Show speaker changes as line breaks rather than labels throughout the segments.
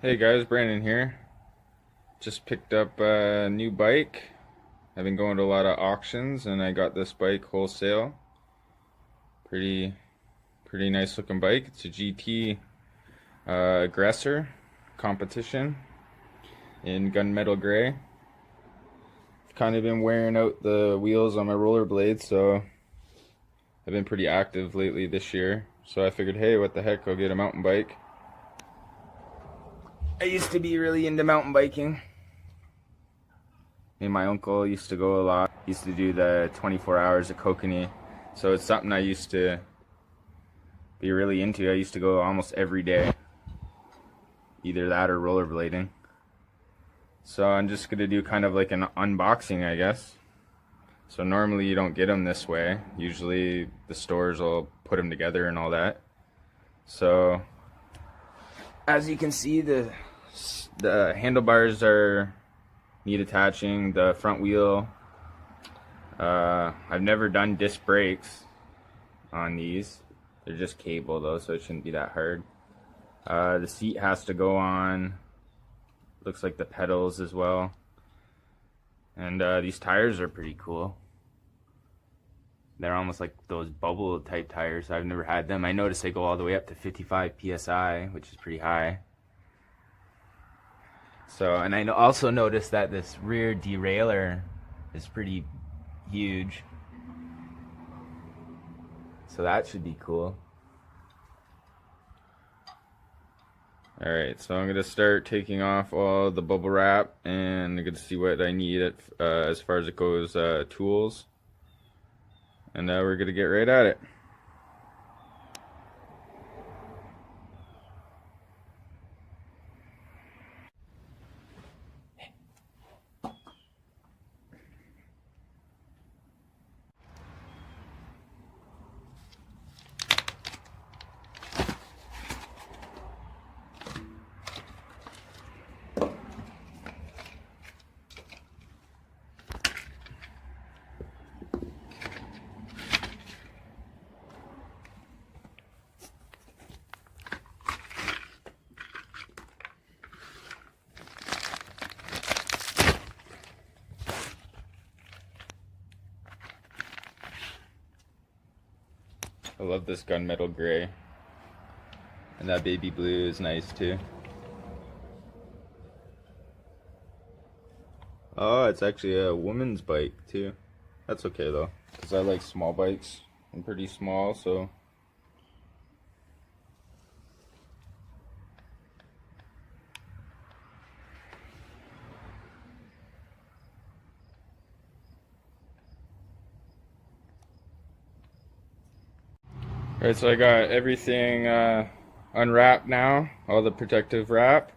Hey guys, Brandon here. Just picked up a new bike. I've been going to a lot of auctions and I got this bike wholesale. Pretty pretty nice looking bike. It's a GT Aggressor competition in gunmetal gray. Kind of been wearing out the wheels on my rollerblades, so I've been pretty active lately this year. So I figured, hey, what the heck, I'll get a mountain bike. I used to be really into mountain biking. Me and my uncle used to go a lot. Used to do the 24 hours at Kokanee. So it's something I used to be really into. I used to go almost every day. Either that or rollerblading. So I'm just going to do kind of like an unboxing, I guess. So normally you don't get them this way. Usually the stores will put them together and all that. So as you can see, the handlebars need attaching. The front wheel, I've never done disc brakes on these. They're just cable though, so it shouldn't be that hard. The seat has to go on. Looks like the pedals as well. And these tires are pretty cool. They're almost like those bubble type tires. I've never had them. I noticed they go all the way up to 55 psi, which is pretty high. So, and I also noticed that this rear derailleur is pretty huge. So that should be cool. Alright, so I'm going to start taking off all the bubble wrap, and I'm going to see what I need as far as it goes, tools. And we're going to get right at it. I love this gunmetal gray. And that baby blue is nice too. Oh, it's actually a woman's bike too. That's okay though, because I like small bikes. I'm pretty small, so. Alright, so I got everything unwrapped now, all the protective wrap.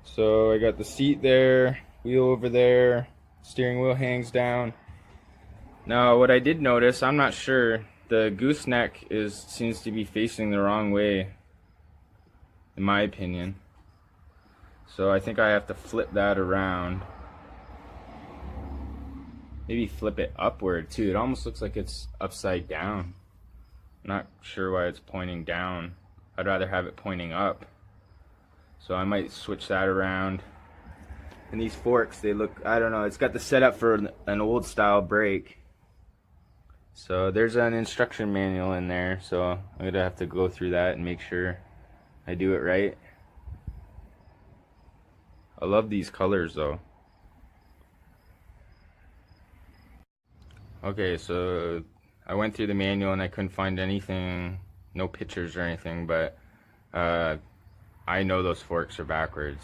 So I got the seat there, wheel over there, steering wheel hangs down. Now what I did notice, I'm not sure, the gooseneck seems to be facing the wrong way, in my opinion. So I think I have to flip that around. Maybe flip it upward too. It almost looks like it's upside down. Not sure why it's pointing down. I'd rather have it pointing up. So I might switch that around. And these forks, they look, I don't know, it's got the setup for an old style brake. So there's an instruction manual in there, so I'm gonna have to go through that and make sure I do it right. I love these colors though. Okay, so I went through the manual and I couldn't find anything, no pictures or anything, but I know those forks are backwards.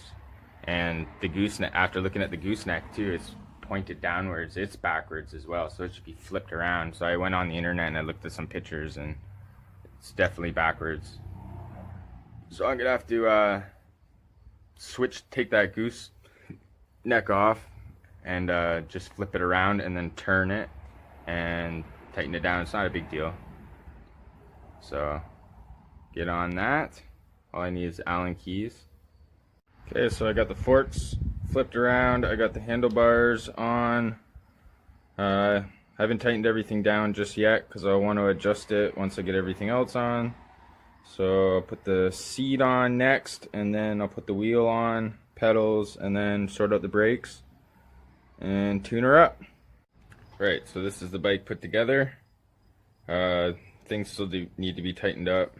And the gooseneck, after looking at the gooseneck too, it's pointed downwards, it's backwards as well, so it should be flipped around. So I went on the internet and I looked at some pictures and it's definitely backwards. So I'm gonna have to take that gooseneck off and just flip it around and then turn it and tighten it down. It's not a big deal. So get on that. All I need is Allen keys. Okay, so I got the forks flipped around. I got the handlebars on. I haven't tightened everything down just yet because I want to adjust it once I get everything else on. So I'll put the seat on next, and then I'll put the wheel on, pedals, and then sort out the brakes and tune her up. Right, so this is the bike put together. Things still need to be tightened up.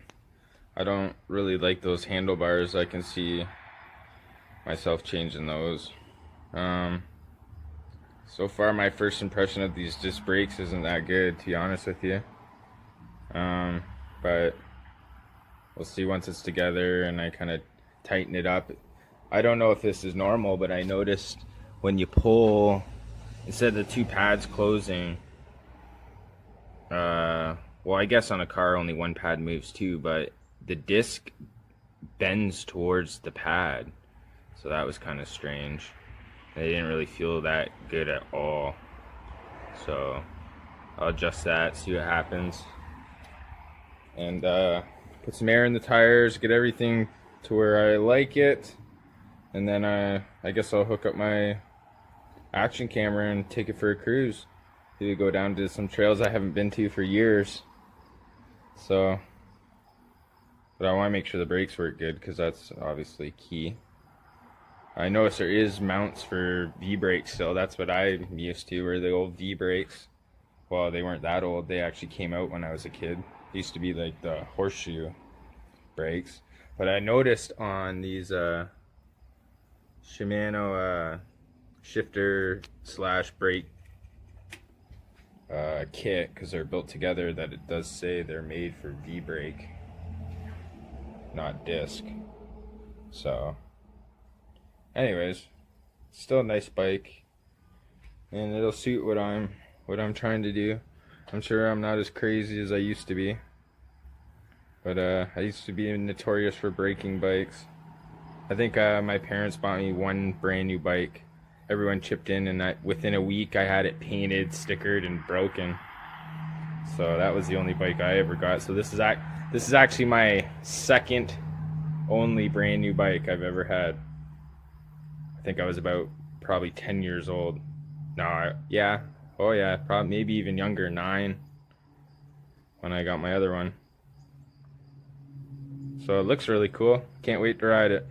I don't really like those handlebars. I can see myself changing those. So far my first impression of these disc brakes isn't that good, to be honest with you. But we'll see once it's together and I kind of tighten it up. I don't know if this is normal, but I noticed when you pull, instead of the two pads closing, well, I guess on a car only one pad moves too, but the disc bends towards the pad. So that was kind of strange. They didn't really feel that good at all. So I'll adjust that, see what happens. And put some air in the tires, get everything to where I like it. And then I guess I'll hook up my action camera and take it for a cruise. Maybe go down to some trails I haven't been to for years. So, but I want to make sure the brakes work good because that's obviously key. I noticed there is mounts for V-brakes still. That's what I'm used to, were the old V-brakes. Well, they weren't that old. They actually came out when I was a kid. They used to be like the horseshoe brakes. But I noticed on these Shimano shifter slash brake kit, because they're built together, that it does say they're made for V-brake, not disc. So anyways, still a nice bike, and it'll suit what I'm trying to do. I'm sure I'm not as crazy as I used to be, but I used to be notorious for breaking bikes. I think my parents bought me one brand new bike. Everyone chipped in, and within a week I had it painted, stickered, and broken. So that was the only bike I ever got. So this is actually my second only brand new bike I've ever had. I think I was about probably 10 years old. No, yeah, oh yeah, probably maybe even younger, 9, when I got my other one. So it looks really cool. Can't wait to ride it.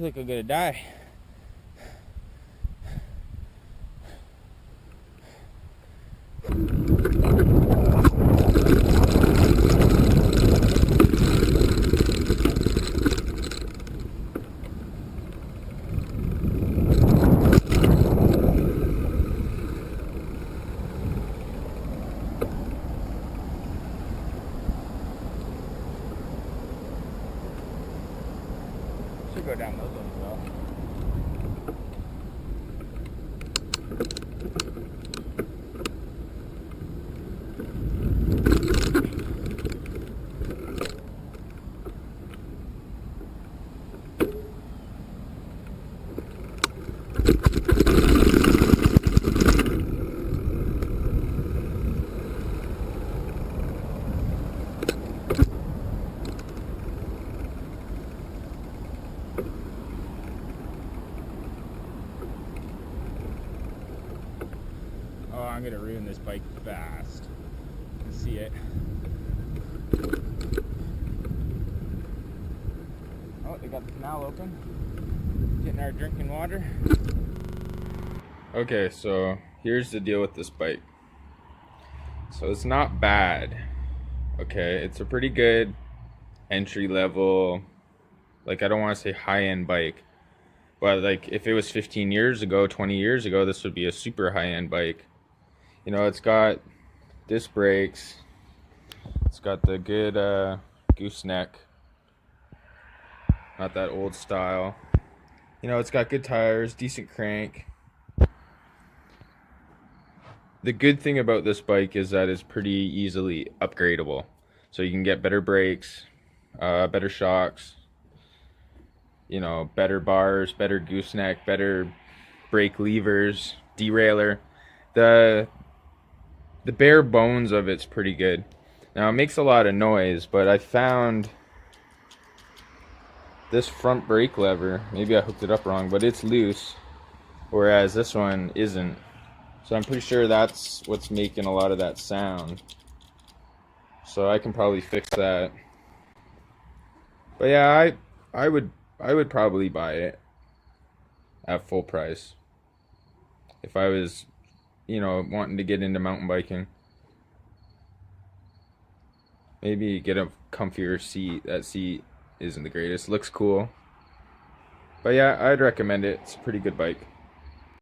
feel like I'm gonna die. Should go down those ones as well. Oh, I'm gonna ruin this bike fast. You can see it. Oh, they got the canal open. Getting our drinking water. Okay, so here's the deal with this bike. So it's not bad. Okay, it's a pretty good entry level, like, I don't want to say high-end bike, but like if it was 15 years ago, 20 years ago, this would be a super high-end bike. You know, it's got disc brakes, it's got the good gooseneck, not that old style. You know, it's got good tires, decent crank. The good thing about this bike is that it's pretty easily upgradable. So you can get better brakes, better shocks, you know, better bars, better gooseneck, better brake levers, derailleur. The bare bones of it's pretty good. Now it makes a lot of noise, but I found this front brake lever, maybe I hooked it up wrong, but it's loose, whereas this one isn't. So I'm pretty sure that's what's making a lot of that sound. So I can probably fix that. But yeah, I would probably buy it at full price if I was, you know, wanting to get into mountain biking. Maybe get a comfier seat. That seat isn't the greatest. Looks cool. But yeah, I'd recommend it. It's a pretty good bike.